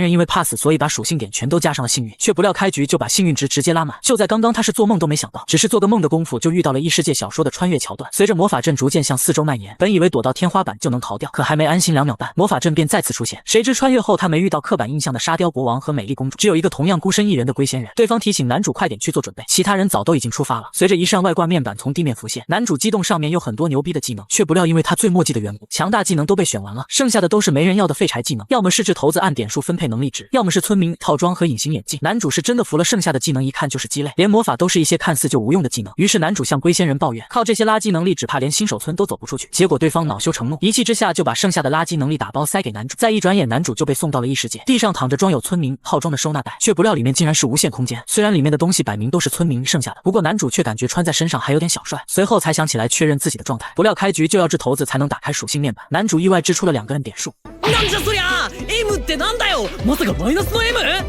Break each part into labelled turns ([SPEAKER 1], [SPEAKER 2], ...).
[SPEAKER 1] 人因为怕死，所以把属性点全都加上了幸运，却不料开局就把幸运值直接拉满。就在刚刚，他是做梦都没想到，只是做个梦的功夫就遇到了异世界小说的穿越桥段。随着魔法阵逐渐向四周蔓延，本以为躲到天花板就能逃掉，可还没安心2秒半，魔法阵便再次出现。谁知穿越后他没遇到刻板印象的沙雕国王和美丽公主，只有一个同样孤身一人的龟仙人。对方提醒男主快点去做准备，其他人早都已经出发了。随着一扇外挂面板从地面浮现，男主激动，上面有很多牛逼的技能，却不料因为他最墨迹的缘故，强大技能都被选完了，剩下的都是没人要的废柴技能，要么是掷骰子按点数分配能力值，要么是村民套装和隐形眼镜。男主是真的服了，剩下的技能一看就是鸡肋，连魔法都是一些看似就无用的技能。于是男主向龟仙人抱怨，靠这些垃圾能力只怕连新手村都走不出去。结果对方恼羞成怒，一气之下就把剩下的垃圾能力打包塞给男主。再一转眼，男主就被送到了异世界，地上躺着装有村民套装的收纳袋，却不料里面竟然是无限空间。虽然里面的东西摆明都是村民剩下的，不过男主却感觉穿在身上还有点小帅，随后才想起来确认自己的状态。不料开局就要掷骰子才能打开属性面板，男主意外掷出了2个人点数。
[SPEAKER 2] なんじゃそりゃ M ってなんだよ、まさかマイナスの M？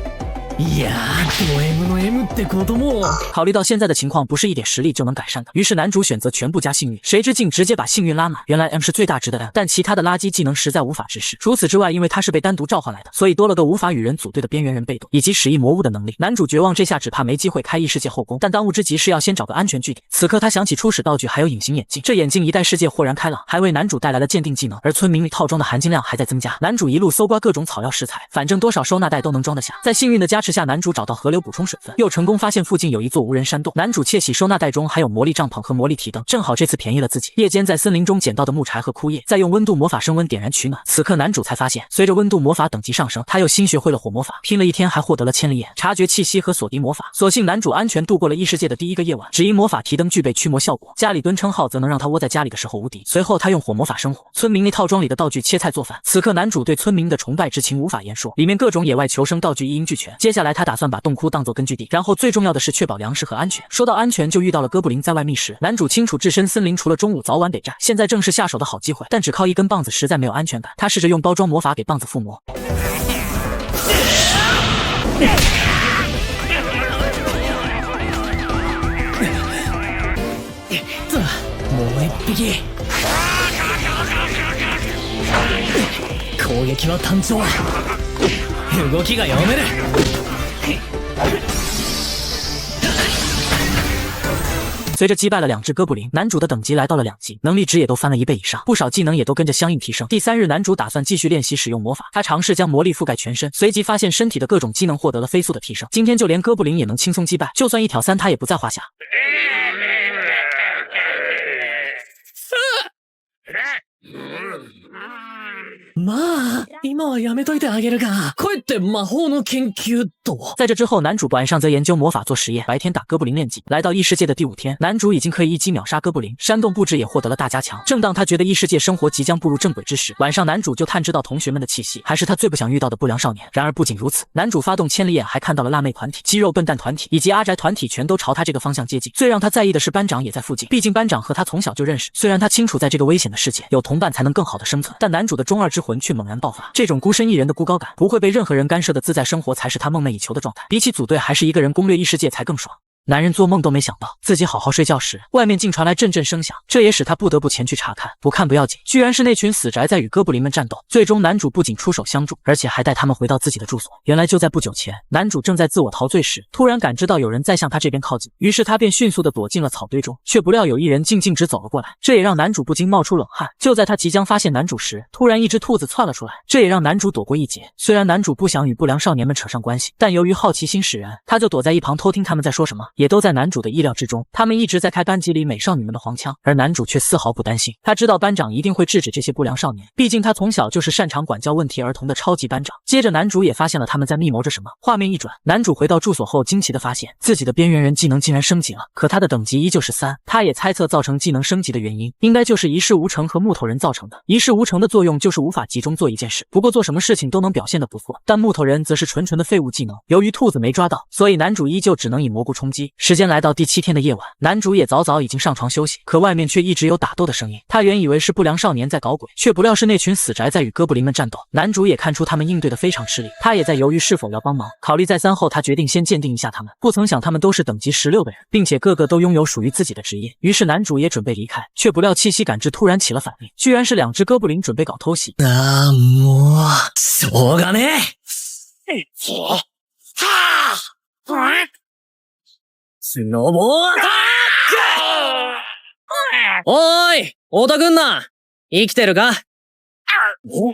[SPEAKER 2] いやー、ド M の M ってことも。
[SPEAKER 1] 考虑到现在的情况不是一点实力就能改善的，于是男主选择全部加幸运，谁知竟直接把幸运拉满。原来 M 是最大值的 M， 但其他的垃圾技能实在无法直视。除此之外，因为他是被单独召唤来的，所以多了个无法与人组队的边缘人被动，以及使役魔物的能力。男主绝望，这下只怕没机会开异世界后宫，但当务之急是要先找个安全据点。此刻他想起初始道具还有隐形眼镜，这眼镜一戴世界豁然开朗，还为男主带来了鉴定技能，而村民里套装的含金量还在增加。男主一路搜刮各种草药食材，反正多少收纳袋都能装得下。在幸运的加持下，男主找到河流补充水分，又成功发现附近有一座无人山洞。男主窃喜，收纳袋中还有魔力帐篷和魔力提灯，正好这次便宜了自己。夜间在森林中捡到的木柴和枯叶，再用温度魔法升温点燃取暖。此刻男主才发现，随着温度魔法等级上升，他又新学会了火魔法，拼了一天还获得了千里眼、察觉气息和锁敌魔法。所幸男主安全度过了异世界的第一个夜晚，只因魔法提灯具备驱魔效果，家里蹲称号则能让他窝在家里的时候无敌。随后他用火魔法生火，村民那套装里的道具切菜做饭。此刻男主对村民的崇拜之情无法言说，里面各种野外求生道具一应俱全。接下来他打算把洞窟当作根据地，然后最重要的是确保粮食和安全。说到安全，就遇到了哥布林在外觅食。男主清楚置身森林除了中午早晚得战，现在正是下手的好机会，但只靠一根棒子实在没有安全感。他试着用包装魔法给棒子附魔，
[SPEAKER 2] もう一匹。攻撃は単調、動きが読める。
[SPEAKER 1] 随着击败了2只哥布林，男主的等级来到了2级，能力值也都翻了1倍以上，不少技能也都跟着相应提升。第3日，男主打算继续练习使用魔法，他尝试将魔力覆盖全身，随即发现身体的各种机能获得了飞速的提升。今天就连哥布林也能轻松击败，就算1挑3他也不在话下。
[SPEAKER 2] まあ、今はやめといてあげるが、帰って魔法の研究と。
[SPEAKER 1] 在这之后，男主晚上则研究魔法做实验，白天打哥布林练级。来到异世界的第5天，男主已经可以一击秒杀哥布林，山洞布置也获得了大加强。正当他觉得异世界生活即将步入正轨之时，晚上男主就探知到同学们的气息，还是他最不想遇到的不良少年。然而不仅如此，男主发动千里眼，还看到了辣妹团体、肌肉笨蛋团体以及阿宅团体全都朝他这个方向接近。最让他在意的是班长也在附近，毕竟班长和他从小就认识。虽然他清楚在这个危险的世界，有同伴才能更好的生存，但男主的中二之魂却猛然爆发。这种孤身一人的孤高感，不会被任何人干涉的自在生活，才是他梦寐以求的状态。比起组队，还是一个人攻略异世界才更爽。男人做梦都没想到，自己好好睡觉时，外面竟传来阵阵声响，这也使他不得不前去查看。不看不要紧，居然是那群死宅在与哥布林们战斗。最终男主不仅出手相助，而且还带他们回到自己的住所。原来就在不久前，男主正在自我陶醉时，突然感知到有人在向他这边靠近，于是他便迅速地躲进了草堆中，却不料有一人竟径直走了过来，这也让男主不禁冒出冷汗。就在他即将发现男主时，突然一只兔子窜了出来，这也让男主躲过一劫。虽然男主不想与不良少年们扯上关系，但由于好奇心使然，他就躲在一旁偷听他们在说什么，也都在男主的意料之中。他们一直在开班级里美少女们的黄腔，而男主却丝毫不担心。他知道班长一定会制止这些不良少年，毕竟他从小就是擅长管教问题儿童的超级班长。接着男主也发现了他们在密谋着什么。画面一转，男主回到住所后，惊奇地发现自己的边缘人技能竟然升级了，可他的等级依旧是3。他也猜测造成技能升级的原因，应该就是一事无成和木头人造成的。一事无成的作用就是无法集中做一件事，不过做什么事情都能表现得不错。但木头人则是纯纯的废物技能，由于兔子没抓到，所以男主依旧只能以蘑菇冲击。时间来到第7天的夜晚，男主也早早已经上床休息，可外面却一直有打斗的声音。他原以为是不良少年在搞鬼，却不料是那群死宅在与哥布林们战斗。男主也看出他们应对的非常吃力，他也在犹豫是否要帮忙。考虑再三后，他决定先鉴定一下他们。不曾想他们都是等级16的人，并且个个都拥有属于自己的职业。于是男主也准备离开，却不料气息感知突然起了反应，居然是2只哥布林准备搞偷袭。
[SPEAKER 2] もうしょうがねえ。スノボアタック。おーい、オタくんな。生きてるか？はる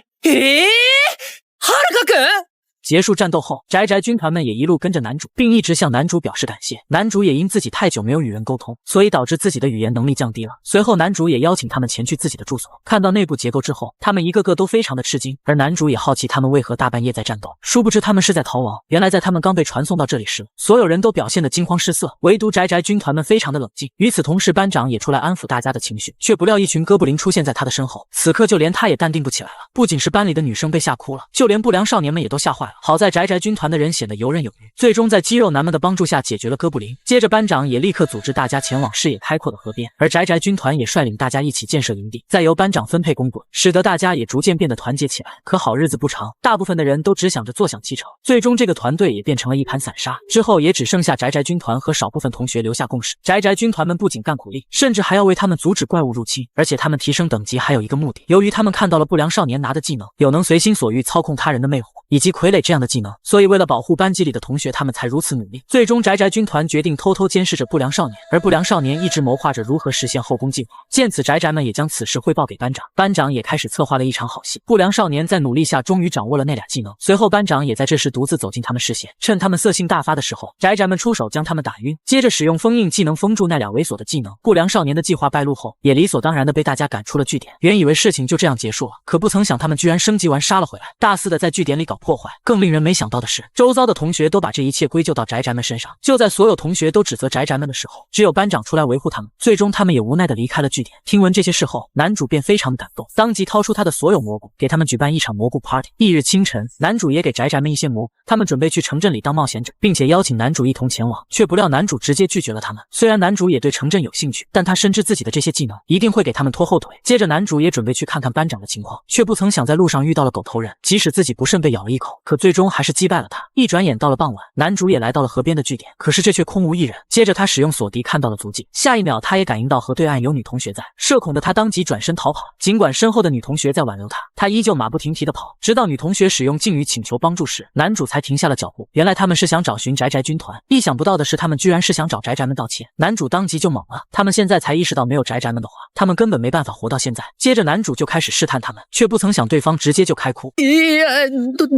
[SPEAKER 2] かくん？
[SPEAKER 1] 结束战斗后，宅宅军团们也一路跟着男主，并一直向男主表示感谢。男主也因自己太久没有与人沟通，所以导致自己的语言能力降低了。随后，男主也邀请他们前去自己的住所。看到内部结构之后，他们一个个都非常的吃惊，而男主也好奇他们为何大半夜在战斗。殊不知他们是在逃亡。原来在他们刚被传送到这里时，所有人都表现得惊慌失色，唯独宅宅军团们非常的冷静。与此同时，班长也出来安抚大家的情绪，却不料一群哥布林出现在他的身后。此刻就连他也淡定不起来了。不仅是班里的女生被吓哭了，就连不良少年们也都吓坏了。好在宅宅军团的人显得游刃有余，最终在肌肉男们的帮助下解决了哥布林。接着班长也立刻组织大家前往视野开阔的河边，而宅宅军团也率领大家一起建设营地，再由班长分配公滚，使得大家也逐渐变得团结起来。可好日子不长，大部分的人都只想着坐享其成，最终这个团队也变成了一盘散沙。之后也只剩下宅宅军团和少部分同学留下共识。宅宅军团们不仅干苦力，甚至还要为他们阻止怪物入侵，而且他们提升等级还有一个目的，由于他们看到了不良少年拿的技能，有能随心所欲操控他人的魅惑以及傀儡这样的技能，所以为了保护班级里的同学，他们才如此努力。最终宅宅军团决定偷偷监视着不良少年，而不良少年一直谋划着如何实现后宫计划。见此，宅宅们也将此事汇报给班长，班长也开始策划了一场好戏。不良少年在努力下终于掌握了那俩技能，随后班长也在这时独自走进他们视线，趁他们色性大发的时候，宅宅们出手将他们打晕，接着使用封印技能封住那俩猥琐的技能。不良少年的计划败露后，也理所当然的被大家赶出了据点。原以为事情就这样结束了，可不曾想他们居然升级完杀了回来，大肆的在据点里搞破坏。更令人没想到的是，周遭的同学都把这一切归咎到宅宅们身上。就在所有同学都指责宅宅们的时候，只有班长出来维护他们。最终他们也无奈的离开了据点。听闻这些事后，男主便非常的感动，当即掏出他的所有蘑菇，给他们举办一场蘑菇 party。翌日清晨，男主也给宅宅们一些蘑菇，他们准备去城镇里当冒险者，并且邀请男主一同前往，却不料男主直接拒绝了他们。虽然男主也对城镇有兴趣，但他深知自己的这些技能一定会给他们拖后腿。接着男主也准备去看看班长的情况，却不曾想在路上遇到了狗头人，即使自己不慎被咬了一口，可最终还是击败了他。一转眼到了傍晚，男主也来到了河边的据点，可是这却空无一人。接着他使用锁敌看到了足迹，下一秒他也感应到河对岸有女同学在，社恐的他当即转身逃跑。尽管身后的女同学在挽留他，他依旧马不停蹄地跑，直到女同学使用敬语请求帮助时，男主才停下了脚步。原来他们是想找寻宅宅军团，意想不到的是他们居然是想找宅宅们道歉。男主当即就懵了，他们现在才意识到没有宅宅们的话，他们根本没办法活到现在。接着男主就开始试探他们，却不曾想对方直接就开哭。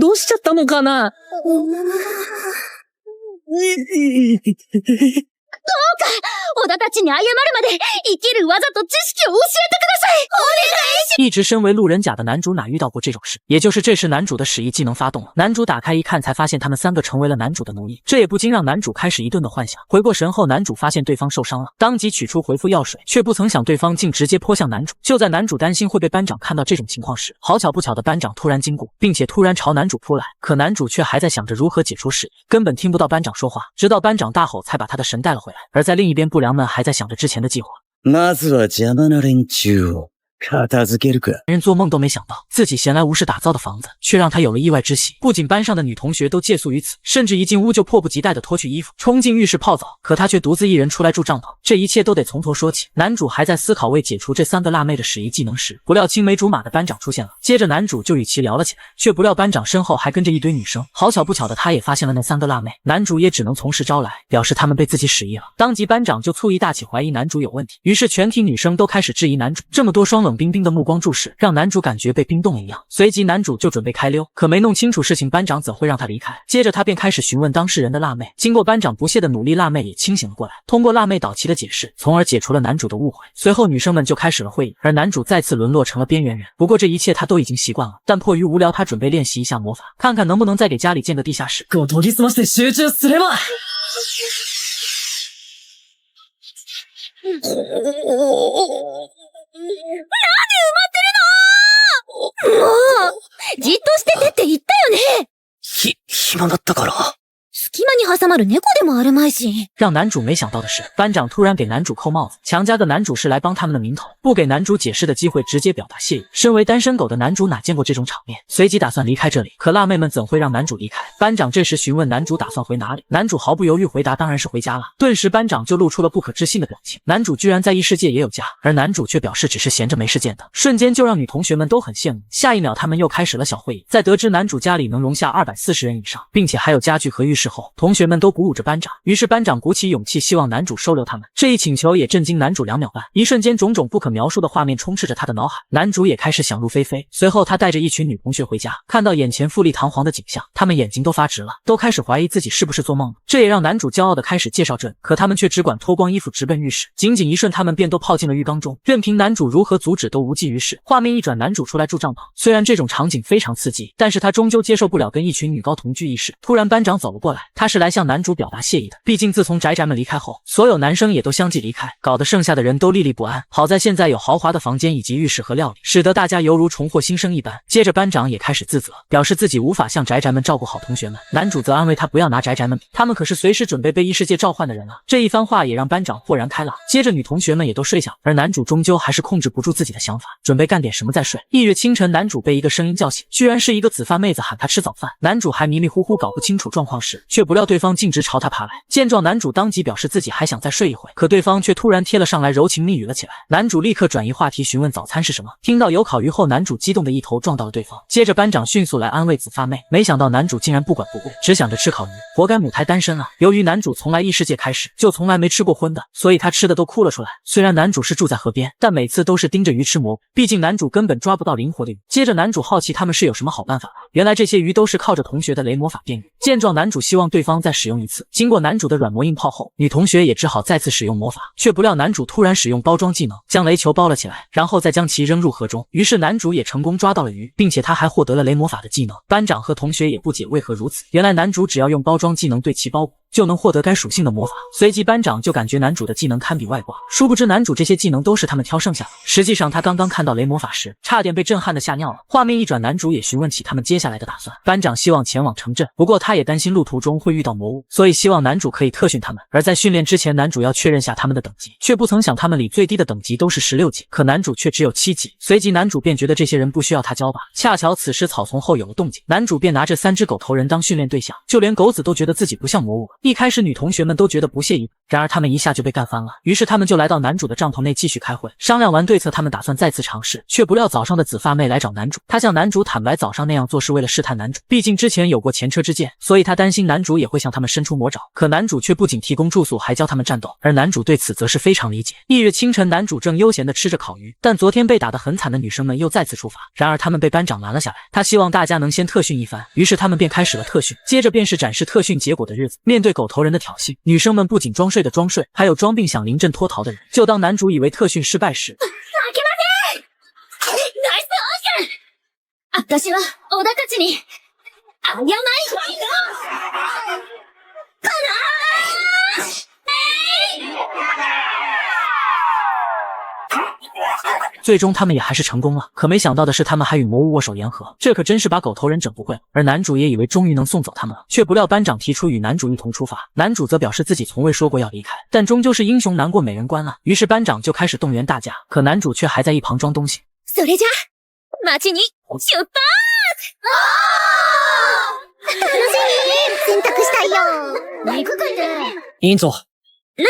[SPEAKER 2] どうしちゃったのかな？
[SPEAKER 3] 小田たちに謝るまで生きる技と知識を教えてください。お願いし
[SPEAKER 1] 一直身为路人甲的男主哪遇到过这种事？也就是这时男主的使役技能发动了，男主打开一看，才发现他们三个成为了男主的奴役，这也不禁让男主开始一顿的幻想。回过神后，男主发现对方受伤了，当即取出回复药水，却不曾想对方竟直接泼向男主。就在男主担心会被班长看到这种情况时，好巧不巧的班长突然经过，并且突然朝男主扑来，可男主却还在想着如何解除使役，根本听不到班长说话，直到班长大吼才把他的神带了回来。而在另一边，不良们还在想着之前的计划。
[SPEAKER 4] まずは邪魔な連中を片付けるか。
[SPEAKER 1] 人做梦都没想到，自己闲来无事打造的房子，却让他有了意外之喜。不仅班上的女同学都借宿于此，甚至一进屋就迫不及待地脱去衣服，冲进浴室泡澡。可他却独自一人出来住帐篷，这一切都得从头说起。男主还在思考为解除这三个辣妹的使役技能时，不料青梅竹马的班长出现了。接着男主就与其聊了起来，却不料班长身后还跟着一堆女生。好巧不巧的，他也发现了那三个辣妹，男主也只能从实招来，表示他们被自己使役了。当即班长就醋意大起，怀疑男主有问题，于是全体女生都开始质疑男主。这么多双冷冰冰的目光注视，让男主感觉被冰冻了一样。随即男主就准备开溜，可没弄清楚事情，班长怎会让他离开？接着他便开始询问当事人的辣妹。经过班长不懈的努力，辣妹也清醒了过来，通过辣妹导齐的解释，从而解除了男主的误会。随后女生们就开始了会议，而男主再次沦落成了边缘人。不过这一切他都已经习惯了，但迫于无聊，他准备练习一下魔法，看看能不能再给家里建个地下室。
[SPEAKER 2] を研ぎ澄まして集中すれば。
[SPEAKER 3] もうじっとしててって言ったよね。
[SPEAKER 4] 暇だったから。
[SPEAKER 3] 隙間に挟まる猫でもあるまいし。
[SPEAKER 1] 让男主没想到的是，班长突然给男主扣帽子，强加个男主是来帮他们的名头，不给男主解释的机会，直接表达谢意。身为单身狗的男主哪见过这种场面，随即打算离开这里。可辣妹们怎会让男主离开？班长这时询问男主打算回哪里，男主毫不犹豫回答当然是回家了。顿时班长就露出了不可置信的表情，男主居然在异世界也有家，而男主却表示只是闲着没事见的，瞬间就让女同学们都很羡慕。下一秒他们又开始了小会议，在得知男主家里能容下240人以上，并且还有家具和浴室后，同学们都鼓舞着班长，于是班长鼓起勇气希望男主收留他们。这一请求也震惊男主2秒半，一瞬间种种不可描述的画面充斥着他的脑海，男主也开始想入非非。随后他带着一群女同学回家，看到眼前富丽堂皇的景象，他们眼睛都发直了，都开始怀疑自己是不是做梦了。这也让男主骄傲地开始介绍这里，可他们却只管脱光衣服直奔浴室，仅仅一瞬他们便都泡进了浴缸中，任凭男主如何阻止都无济于事。画面一转，男主出来住帐篷，虽然这种场景非常刺激，但是他终究接受不了跟一群女高同居一室。突然班长走了过来，他是来向男主表达谢意的，毕竟自从宅宅们离开后，所有男生也都相继离开，搞得剩下的人都历历不安。好在现在有豪华的房间以及浴室和料理，使得大家犹如重获新生一般。接着班长也开始自责，表示自己无法向宅宅们照顾好同学们，男主则安慰他不要拿宅宅们比，他们可是随时准备被异世界召唤的人啊。这一番话也让班长豁然开朗。接着女同学们也都睡下，而男主终究还是控制不住自己的想法，准备干点什么再睡。翌日清晨，男主被一个声音叫醒，居然是一个紫发妹子喊他吃早饭。男主还迷迷糊糊搞不清楚状况时，却不料对方径直朝他爬来。见状，男主当即表示自己还想再睡一会，可对方却突然贴了上来，柔情蜜语了起来。男主立刻转移话题，询问早餐是什么。听到有烤鱼后，男主激动的一头撞到了对方。接着班长迅速来安慰紫发妹，没想到男主竟然不管不顾，只想着吃烤鱼，活该母胎单身啊。由于男主从来异世界开始就从来没吃过荤的，所以他吃的都哭了出来。虽然男主是住在河边，但每次都是盯着鱼吃蘑菇，毕竟男主根本抓不到灵活的鱼。接着男主好奇他们是有什么好办法，原来这些鱼都是靠着同学的雷魔法变鱼。见状，男主希望对方再使用一次。经过男主的软磨硬泡后，女同学也只好再次使用魔法，却不料男主突然使用包装技能，将雷球包了起来，然后再将其扔入河中。于是男主也成功抓到了鱼，并且他还获得了雷魔法的技能。班长和同学也不解为何如此，原来男主只要用包装技能对其包裹，就能获得该属性的魔法。随即班长就感觉男主的技能堪比外挂，殊不知男主这些技能都是他们挑剩下的。实际上他刚刚看到雷魔法时，差点被震撼的吓尿了。画面一转，男主也询问起他们接下来的打算。班长希望前往城镇，不过他也担心路途中会遇到魔物，所以希望男主可以特训他们。而在训练之前，男主要确认下他们的等级，却不曾想他们里最低的等级都是16级，可男主却只有7级。随即男主便觉得这些人不需要他教吧。恰巧此时草丛后有了动静，男主便拿着3只狗头人当训练对象，就连狗子都觉得自己不像魔物。一开始女同学们都觉得不屑一顾，然而他们一下就被干翻了。于是他们就来到男主的帐篷内继续开会，商量完对策，他们打算再次尝试。却不料早上的紫发妹来找男主，她向男主坦白早上那样做是为了试探男主，毕竟之前有过前车之鉴，所以她担心男主也会向他们伸出魔爪。可男主却不仅提供住宿，还教他们战斗，而男主对此则是非常理解。翌日清晨，男主正悠闲地吃着烤鱼，但昨天被打得很惨的女生们又再次出发，然而他们被班长拦了下来，他希望大家能先特训一番，于是他们便开始了特训。接着便是展示特训结果的日子，面对狗头人的挑衅，女生们不仅装睡的装睡，还有装病想临阵脱逃的人。就当男主以为特训失败时，
[SPEAKER 3] 私は小田たちに謝り
[SPEAKER 1] 最终他们也还是成功了，可没想到的是他们还与魔物握手言和，这可真是把狗头人整不会了。而男主也以为终于能送走他们了，却不料班长提出与男主一同出发，男主则表示自己从未说过要离开，但终究是英雄难过美人关啊。于是班长就开始动员大家，可男主却还在一旁装东西。
[SPEAKER 3] それじゃ街に出発！楽しみ！選択したいよ！行くかね？
[SPEAKER 2] 委員長、
[SPEAKER 3] 何？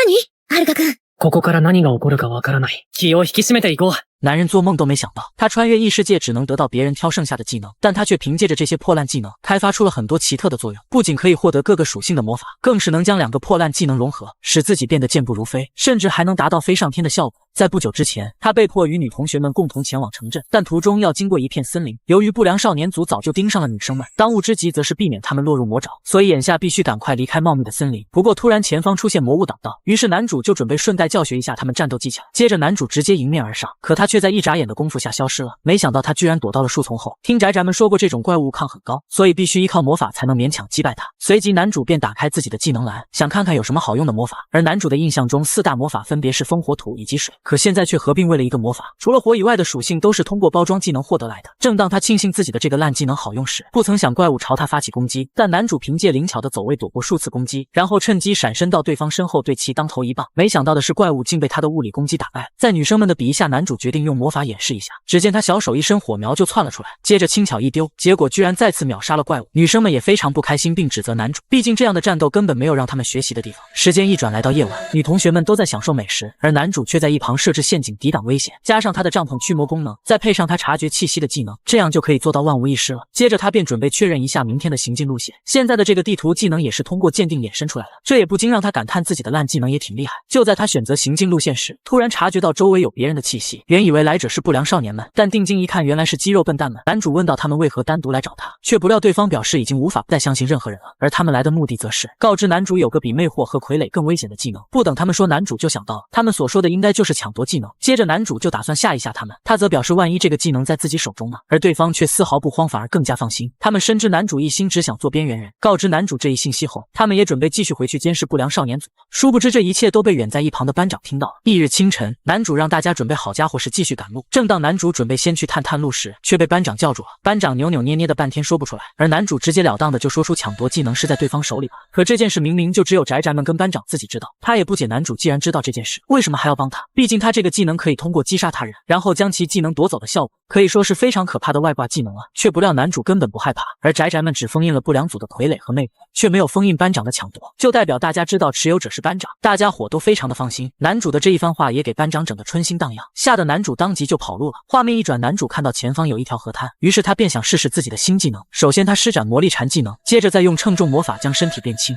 [SPEAKER 3] はるかくん。
[SPEAKER 2] ここから何が起こるかわからない。気を引き締めていこう。
[SPEAKER 1] 男人做梦都没想到，他穿越异世界只能得到别人挑剩下的技能，但他却凭借着这些破烂技能，开发出了很多奇特的作用，不仅可以获得各个属性的魔法，更是能将2个破烂技能融合，使自己变得健步如飞，甚至还能达到飞上天的效果。在不久之前，他被迫与女同学们共同前往城镇，但途中要经过一片森林，由于不良少年组早就盯上了女生们，当务之急则是避免他们落入魔爪，所以眼下必须赶快离开茂密的森林。不过突然前方出现魔物挡道，于是男主就准备顺带教学一下他们战斗技巧，接着男主直接迎面而上，可他却在一眨眼的功夫下消失了。没想到他居然躲到了树丛后。听宅宅们说过，这种怪物抗很高，所以必须依靠魔法才能勉强击败它。随即男主便打开自己的技能栏，想看看有什么好用的魔法。而男主的印象中4大魔法分别是风、火、土以及水，可现在却合并为了一个魔法，除了火以外的属性都是通过包装技能获得来的。正当他庆幸自己的这个烂技能好用时，不曾想怪物朝他发起攻击，但男主凭借灵巧的走位躲过数次攻击，然后趁机闪身到对方身后对其当头一棒。没想到的是，怪物竟被他的物理攻击打败。在女生们的比一下，男主决定用魔法演示一下。只见他小手一伸，火苗就窜了出来，接着轻巧一丢，结果居然再次秒杀了怪物。女生们也非常不开心，并指责男主，毕竟这样的战斗根本没有让他们学习的地方。时间一转来到夜晚，女同学们都在享受美食，而男主却在一旁设置陷阱抵挡危险，加上他的帐篷驱魔功能，再配上他察觉气息的技能，这样就可以做到万无一失了。接着他便准备确认一下明天的行进路线。现在的这个地图技能也是通过鉴定衍生出来的，这也不禁让他感叹自己的烂技能也挺厉害。就在他选择行进路线时，突然察觉到周围有别人的气息，原以为来者是不良少年们，但定睛一看，原来是肌肉笨蛋们。男主问到他们为何单独来找他，却不料对方表示已经无法再相信任何人了，而他们来的目的则是告知男主有个比魅惑和傀儡更危险的技能。不等他们说，男主就想到了他们所说的应该就是抢夺技能。接着男主就打算吓一吓他们，他则表示万一这个技能在自己手中呢，而对方却丝毫不慌，反而更加放心。他们深知男主一心只想做边缘人，告知男主这一信息后，他们也准备继续回去监视不良少年组。殊不知这一切都被远在一旁的班长听到了。翌日清晨，男主让大家准备好家伙时继续赶路。正当男主准备先去探路时，却被班长叫住了。班长扭扭捏捏的半天说不出来，而男主直截了当的就说出抢夺技能是在对方手里吧。可这件事明明就只有宅宅们跟班长自己知道。他也不解男主既然知道这件事，为什么还要帮他？毕竟他这个技能可以通过击杀他人，然后将其技能夺走的效果，可以说是非常可怕的外挂技能啊。却不料男主根本不害怕，而宅宅们只封印了不良组的傀儡和魅惑，却没有封印班长的抢夺，就代表大家知道持有者是班长，大家伙都非常的放心。男主的这一番话也给班长整个春心荡漾，吓得男主当即就跑路了。画面一转，男主看到前方有一条河滩，于是他便想试试自己的新技能。首先他施展魔力禅技能，接着再用称重魔法将身体变轻。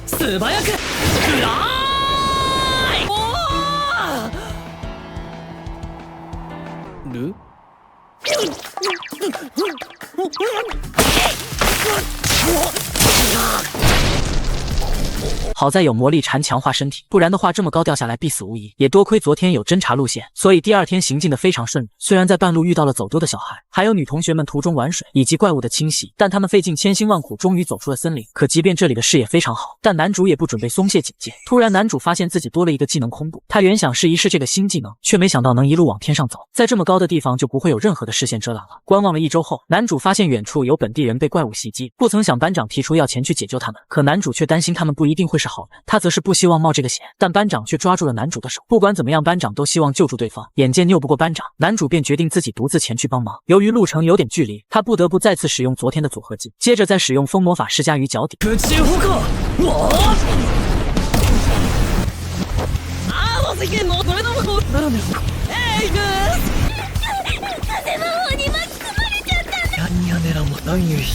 [SPEAKER 2] 素早くフライル
[SPEAKER 1] 好在有魔力禅强化身体，不然的话这么高掉下来必死无疑。也多亏昨天有侦查路线，所以第二天行进的非常顺利。虽然在半路遇到了走丢的小孩，还有女同学们途中玩水以及怪物的侵袭，但他们费尽千辛万苦终于走出了森林。可即便这里的视野非常好，但男主也不准备松懈警戒。突然男主发现自己多了一个技能空步，他原想试一试这个新技能，却没想到能一路往天上走，在这么高的地方就不会有任何的视线遮挡了。观望了1周后，男主发现远处有本地人被怪物袭击，不曾想班长提出要前去解救他们，可男主却担心他们不一定会是好人，他则是不希望冒这个险，但班长却抓住了男主的手。不管怎么样，班长都希望救助对方。眼见拗不过班长，男主便决定自己独自前去帮忙。由于路程有点距离，他不得不再次使用昨天的组合技，接着再使用风魔法施加于脚底。
[SPEAKER 2] 空中歩行世間のそれの方なんですか。
[SPEAKER 3] 風魔法に巻き込まれちゃった
[SPEAKER 2] ヤンヤネラも何ゆい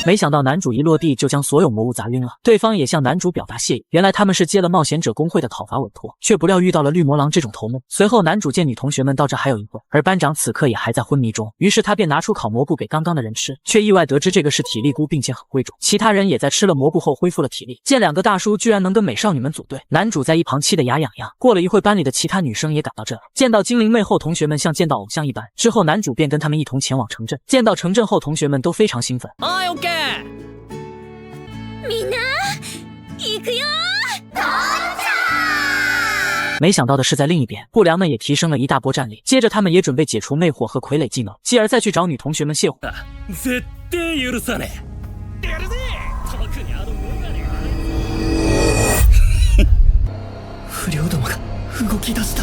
[SPEAKER 1] 没想到男主一落地就将所有魔物砸晕了，对方也向男主表达谢意。原来他们是接了冒险者工会的讨伐委托，却不料遇到了绿魔狼这种头目。随后男主见女同学们到这还有一会，而班长此刻也还在昏迷中，于是他便拿出烤蘑菇给刚刚的人吃，却意外得知这个是体力菇，并且很贵重。其他人也在吃了蘑菇后恢复了体力。见2个大叔居然能跟美少女们组队，男主在一旁气得牙痒痒。过了一会，班里的其他女生也赶到这了，见到精灵妹后，同学们像见到偶像一般。之后男主便跟他们一同前往城镇。见到城镇后，同学们都非常兴奋。
[SPEAKER 2] はいオッケー。
[SPEAKER 3] みんな行くよ。
[SPEAKER 1] 没想到的是，在另一边，不良们也提升了一大波战力。接着他们也准备解除魅惑和傀儡技能，继而再去找女同学们泄火。
[SPEAKER 2] 絶対許さねえ。やるぜ。特にあのメガネが。不良どもが動き出した。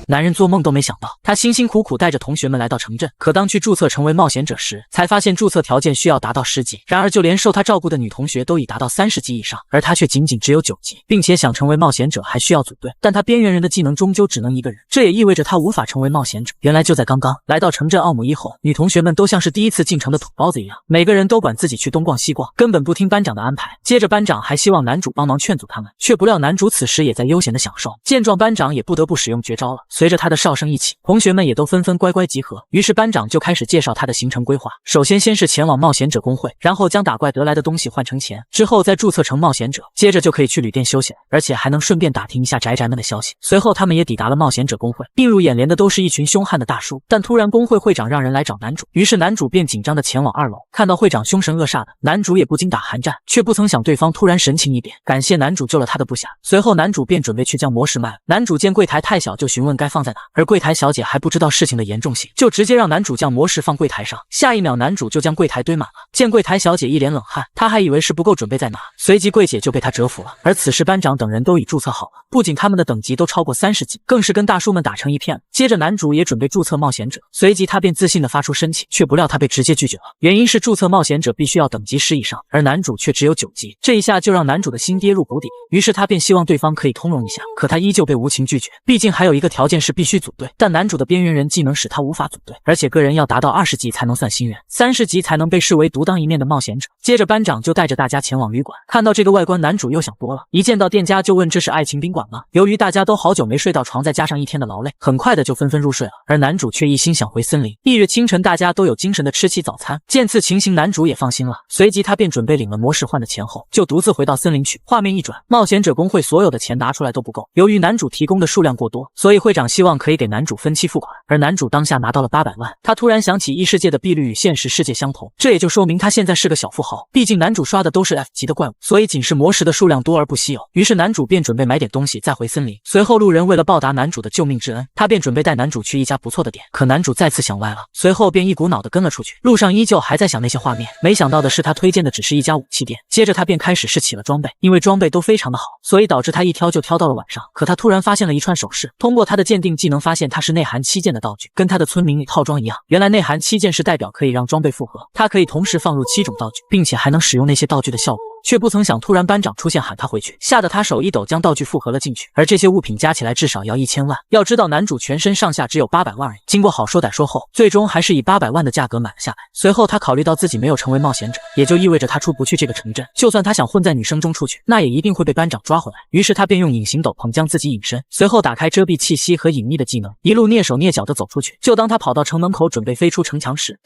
[SPEAKER 1] 男人做梦都没想到，他辛辛苦苦带着同学们来到城镇，可当去注册成为冒险者时，才发现注册条件需要达到10级。然而就连受他照顾的女同学都已达到30级以上，而他却仅仅只有9级，并且想成为冒险者还需要组队。但他边缘人的技能终究只能一个人，这也意味着他无法成为冒险者。原来就在刚刚来到城镇奥姆一后，女同学们都像是第一次进城的土包子一样，每个人都管自己去东逛西逛，根本不听班长的安排。接着班长还希望男主帮忙劝阻他们，却不料男主此时也在悠闲的享受。见状，班长也不得不使用绝招了。随着他的哨声一起，同学们也都纷纷乖乖集合。于是班长就开始介绍他的行程规划。首先是前往冒险者公会，然后将打怪得来的东西换成钱，之后再注册成冒险者，接着就可以去旅店休息了，而且还能顺便打听一下宅宅们的消息。随后他们也抵达了冒险者公会，映入眼帘的都是一群凶悍的大叔。但突然公会会长让人来找男主，于是男主便紧张的前往2楼。看到会长凶神恶煞的，男主也不禁打寒战，却不曾想对方突然神情一变，感谢男主救了他的部下。随后男主便准备去将魔石卖了。男主见柜台太小，就询问该放在哪，而柜台小姐还不知道事情的严重性，就直接让男主将魔石放柜台上。下一秒男主就将柜台堆满了。见柜台小姐一脸冷汗，他还以为是不够准备再拿，随即柜姐就被他折服了。而此时班长等人都已注册好了，不仅他们的等级都超过30级，更是跟大叔们打成一片了。接着男主也准备注册冒险者，随即他便自信地发出申请，却不料他被直接拒绝了。原因是注册冒险者必须要等级10以上，而男主却只有9级，这一下就让男主的心跌入谷底。于是他便希望对方可以通融一下，可他依旧被无情拒绝。毕竟还有一个条件是必须组队，但男主的边缘人技能使他无法组队，而且个人要达到20级才能算新人，30级才能被视为独当一面的冒险者。接着班长就带着大家前往旅馆，看到这个外观，男主又想多了，一见到店家就问这是爱情宾馆吗？由于大家都好久没睡到床，再加上一天的劳累，很快的就纷纷入睡了，而男主却一心想回森林。翌日清晨，大家都有精神的吃起早餐，见此情形，男主也放心了，随即他便准备领了魔石换的钱后，就独自回到森林去。画面一转，冒险者公会所有的钱拿出来都不够，由于男主提供的数量过多，所以会长希望可以给男主分期付款，而男主当下拿到了800万。他突然想起异世界的币率与现实世界相同，这也就说明他现在是个小富豪，毕竟男主刷的都是 F 级的怪物，所以仅是魔石的数量多而不稀有。于是男主便准备买点东西再回森林。随后路人为了报答男主的救命之恩，他便准备带男主去一家不错的店，可男主再次想歪了，随后便一股脑的跟了出去。路上依旧还在想那些画面，没想到的是他推荐的只是一家武器店。接着他便开始试起了装备，因为装备都非常的好，所以导致他一挑就挑到了晚上。可他突然发现了一串首饰，通过他的鉴定技能发现它是内含7件的道具，跟他的村民套装一样。原来内含7件是代表可以让装备复合，他可以同时放入7种道具，并且还能使用那些道具的效果。却不曾想突然班长出现喊他回去，吓得他手一抖将道具复合了进去，而这些物品加起来至少要1000万。要知道男主全身上下只有800万而已，经过好说歹说后，最终还是以800万的价格买了下来。随后他考虑到自己没有成为冒险者，也就意味着他出不去这个城镇，就算他想混在女生中出去，那也一定会被班长抓回来。于是他便用隐形斗篷将自己隐身，随后打开遮蔽气息和隐匿的技能，一路蹑手蹑脚的走出去。就当他跑到城门口准备飞出城墙时，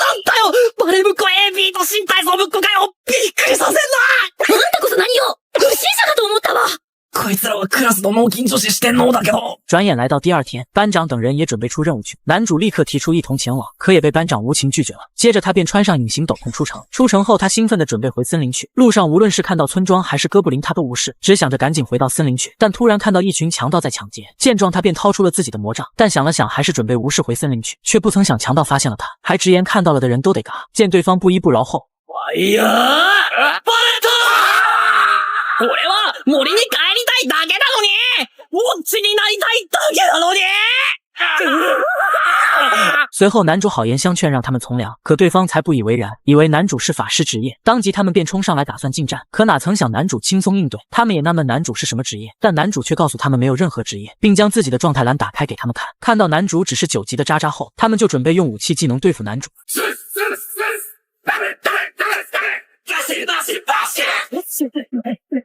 [SPEAKER 2] なんだよバレムコ AB と身体操ぶっこかよびっくりさせんな
[SPEAKER 3] あんたこそ何よ不審者かと思ったわ
[SPEAKER 2] こいつらはクラスの脳筋女子四天王だけど。
[SPEAKER 1] 转眼来到第2天，班长等人也准备出任务去，男主立刻提出一同前往，可也被班长无情拒绝了。接着他便穿上隐形斗篷出城，出城后他兴奋地准备回森林去，路上无论是看到村庄还是哥布林他都无视，只想着赶紧回到森林去。但突然看到一群强盗在抢劫，见状他便掏出了自己的魔杖，但想了想还是准备无视回森林去，却不曾想强盗发现了他，还直言看到了的人都得嘎。见对方不依不饶后，
[SPEAKER 2] いやーバレた俺は森に帰りたいだけなのにウォッチになりたいだけなのに
[SPEAKER 1] 随后男主好言相劝让他们从良，可对方才不以为然，以为男主是法师职业，当即他们便冲上来打算近战。可哪曾想男主轻松应对，他们也纳闷男主是什么职业，但男主却告诉他们没有任何职业，并将自己的状态栏打开给他们看。看到男主只是9级的渣渣后，他们就准备用武器技能对付男主。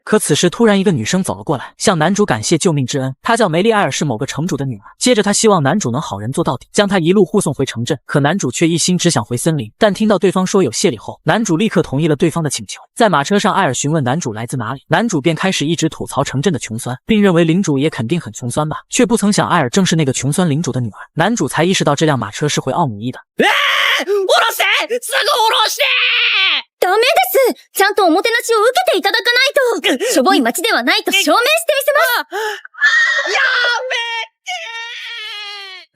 [SPEAKER 1] 可此时突然一个女生走了过来，向男主感谢救命之恩。她叫梅丽埃尔，是某个城主的女儿。接着她希望男主能好人做到底，将她一路护送回城镇。可男主却一心只想回森林，但听到对方说有谢礼后，男主立刻同意了对方的请求。在马车上，艾尔询问男主来自哪里，男主便开始一直吐槽城镇的穷酸，并认为领主也肯定很穷酸吧，却不曾想艾尔正是那个穷酸领主的女儿。男主才意识到这辆马车是回奥姆伊的。
[SPEAKER 2] 下ろしてすぐ下ろして
[SPEAKER 3] ダメですちゃんとおもてなしを受けていただかないとしょぼい町ではないと証明してみせます
[SPEAKER 2] やめ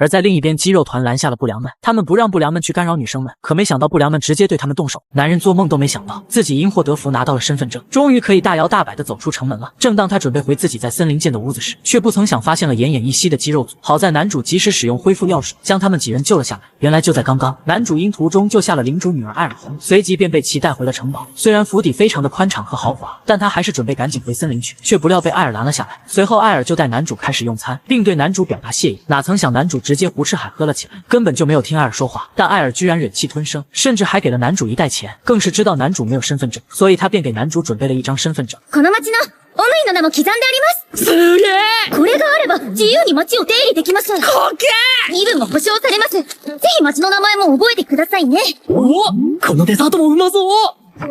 [SPEAKER 1] 而在另一边，肌肉团拦下了不良们，他们不让不良们去干扰女生们，可没想到不良们直接对他们动手。男人做梦都没想到，自己因祸得福拿到了身份证，终于可以大摇大摆地走出城门了。正当他准备回自己在森林建的屋子时，却不曾想发现了奄奄一息的肌肉组。好在男主及时使用恢复药水，将他们几人救了下来。原来就在刚刚，男主因途中救下了领主女儿艾尔红，随即便被其带回了城堡。虽然府邸非常的宽敞和豪华，但他还是准备赶紧回森林去，却不料被艾尔拦了下来。随后艾尔就带男主开始用餐，并对男主表达谢意。哪曾想男主直接胡吃海喝了起来，根本就没有听艾尔说话。但艾尔居然忍气吞声，甚至还给了男主一袋钱，更是知道男主没有身份证，所以他便给男主准备了一张身份证。
[SPEAKER 3] この町のおぬいの名も刻んであります。
[SPEAKER 2] すげえ。
[SPEAKER 3] これがあれば自由に町を出入りできます。
[SPEAKER 2] かけ
[SPEAKER 3] 身分も保証されます。ぜひ町の名前も覚えてくださいね。
[SPEAKER 2] お、このデザートもうまそう。
[SPEAKER 3] や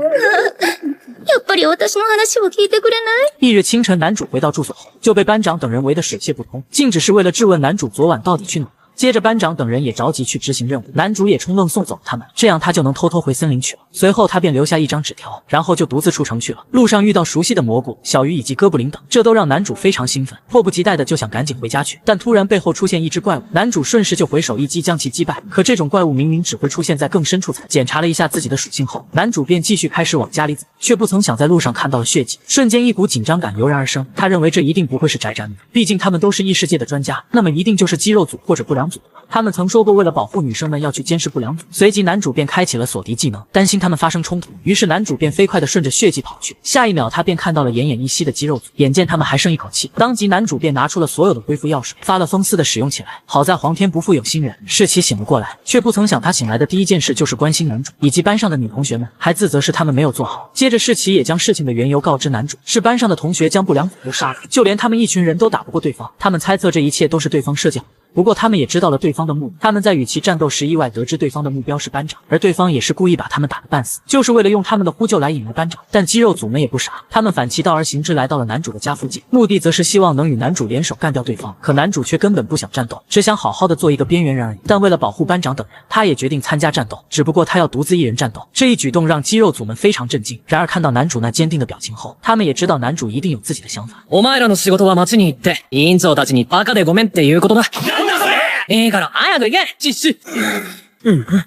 [SPEAKER 3] っぱり私の話を聞いてくれない？
[SPEAKER 1] 翌日清晨，男主回到住所后就被班长等人围得水泄不通，竟只是为了质问男主昨晚到底去哪。接着班长等人也着急去执行任务，男主也冲愣送走他们，这样他就能偷偷回森林去了。随后他便留下一张纸条，然后就独自出城去了。路上遇到熟悉的蘑菇、小鱼以及哥布林等，这都让男主非常兴奋，迫不及待的就想赶紧回家去。但突然背后出现一只怪物，男主顺势就回手一击将其击败。可这种怪物明明只会出现在更深处才。检查了一下自己的属性后，男主便继续开始往家里走，却不曾想在路上看到了血迹，瞬间一股紧张感油然而生。他认为这一定不会是宅男，毕竟他们都是异世界的专家，那么一定就是肌肉组或者不良组。他们曾说过为了保护女生们要去监视不良组，随即男主便开启了锁敌技能，担心他们发生冲突，于是男主便飞快地顺着血迹跑去。下一秒他便看到了奄奄一息的肌肉组，眼见他们还剩一口气，当即男主便拿出了所有的恢复药水，发了疯似的使用起来。好在皇天不负有心人，世奇醒了过来，却不曾想他醒来的第一件事就是关心男主以及班上的女同学们，还自责是他们没有做好。接着世奇也将事情的缘由告知男主，是班上的同学将不良组都杀了，就连他们一群人都打不过对方，他们猜测这一切都是对方设计好的。不过他们也知道了对方的目的，他们在与其战斗时意外得知对方的目标是班长，而对方也是故意把他们打得半死，就是为了用他们的呼救来引来班长。但肌肉组们也不傻，他们反其道而行之，来到了男主的家附近，目的则是希望能与男主联手干掉对方。可男主却根本不想战斗，只想好好的做一个边缘人而已。但为了保护班长等人，他也决定参加战斗，只不过他要独自一人战斗。这一举动让肌肉组们非常震惊，然而看到男主那坚定的表情后，他们也知道男主一定有自己的想法。
[SPEAKER 2] お前らの仕事は町に行って、委員長たちにバカでごめんっていうことだ。なんだそれ。いいから早く行け。実習。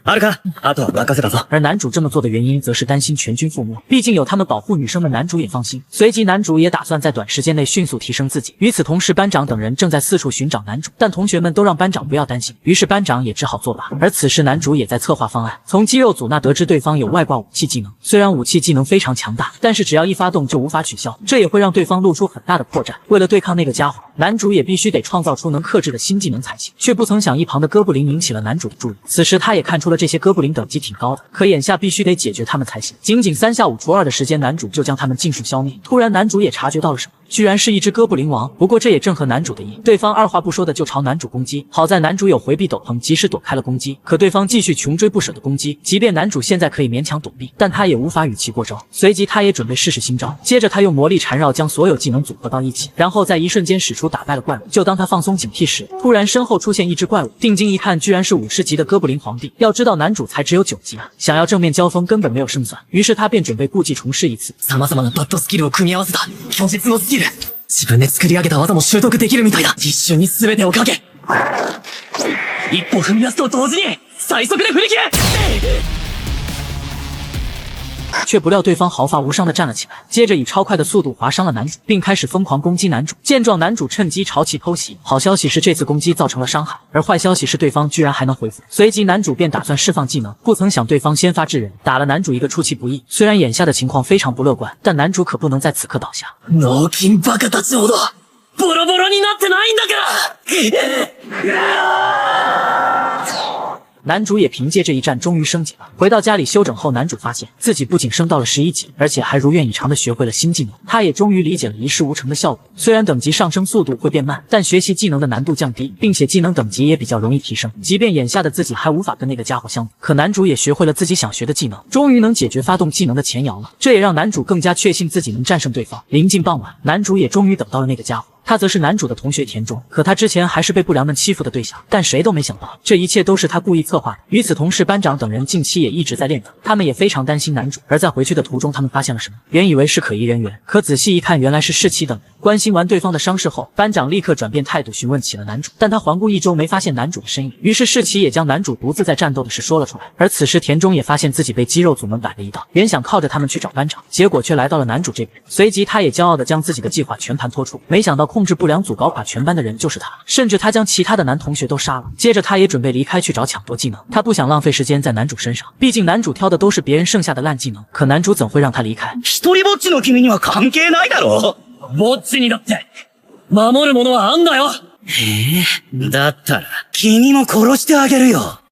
[SPEAKER 2] あるか。あとは任せたぞ。
[SPEAKER 1] 而男主这么做的原因，则是担心全军覆没，毕竟有他们保护女生们，男主也放心。随即，男主也打算在短时间内迅速提升自己。与此同时，班长等人正在四处寻找男主，但同学们都让班长不要担心，于是班长也只好作罢。而此时，男主也在策划方案，从肌肉组那得知对方有外挂武器技能，虽然武器技能非常强大，但是只要一发动就无法取消，这也会让对方露出很大的破绽。为了对抗那个家伙，男主也必须得创造出能克制的新技能才行。却不曾想，一旁的哥布林引起了男主的注意。此时，他也看出了这些哥布林等级挺高的，可眼下必须得解决他们才行。仅仅3下5除2的时间，男主就将他们尽数消灭。突然，男主也察觉到了什么，居然是一只哥布林王。不过这也正合男主的意，对方二话不说的就朝男主攻击。好在男主有回避斗篷，及时躲开了攻击。可对方继续穷追不舍的攻击，即便男主现在可以勉强躲避，但他也无法与其过招。随即他也准备试试新招，接着他用魔力缠绕将所有技能组合到一起，然后在一瞬间使出打败了怪物。就当他放松警惕时，突然身后出现一只怪物，定睛一看，居然是50级的哥布林皇帝。要知道男主才只有9级啊，想要正面交锋根本没有胜算。于是他便准备故技重施一次。
[SPEAKER 2] 様々なバッドスキルを組み合わせた拒絶のスキル。自分で作り上げた技も習得できるみたいだ。一瞬に全てをかけ。一歩踏み出すと同時に最速で振り切れ。
[SPEAKER 1] 却不料对方毫发无伤地站了起来，接着以超快的速度划伤了男主，并开始疯狂攻击男主。见状，男主趁机朝其偷袭。好消息是这次攻击造成了伤害，而坏消息是对方居然还能恢復。随即男主便打算释放技能，不曾想对方先发制人，打了男主一个出其不意。虽然眼下的情况非常不乐观，但男主可不能在此刻倒下。
[SPEAKER 2] 脳筋バカたちほどボロボロになってないんだから。
[SPEAKER 1] 男主也凭借这一战终于升级了。回到家里休整后，男主发现自己不仅升到了11级，而且还如愿以偿的学会了新技能。他也终于理解了一事无成的效果。虽然等级上升速度会变慢，但学习技能的难度降低，并且技能等级也比较容易提升。即便眼下的自己还无法跟那个家伙相比，可男主也学会了自己想学的技能，终于能解决发动技能的前摇了。这也让男主更加确信自己能战胜对方。临近傍晚，男主也终于等到了那个家伙。他则是男主的同学田中，可他之前还是被不良们欺负的对象，但谁都没想到，这一切都是他故意策划的。与此同时，班长等人近期也一直在练等，他们也非常担心男主。而在回去的途中，他们发现了什么？原以为是可疑人员，可仔细一看，原来是士气等人。关心完对方的伤势后，班长立刻转变态度，询问起了男主，但他环顾一周，没发现男主的身影。于是士气也将男主独自在战斗的事说了出来。而此时田中也发现自己被肌肉组们摆了一道，原想靠着他们去找班长，结果却来到了男主这边。随即他也骄傲地将自己的计划全盘托出，没想到控制不良组搞垮全班的人就是他，甚至他将其他的男同学都杀了。接着他也准备离开去找抢夺技能，他不想浪费时间在男主身上，毕竟男主挑的都是别人剩下的烂技能。可男主怎会让他离开？
[SPEAKER 4] 一人ぼっちの君には関係ないだろ。
[SPEAKER 2] ぼっちにだって守るものはあんだよ。
[SPEAKER 4] だったら、君も殺してあげるよ。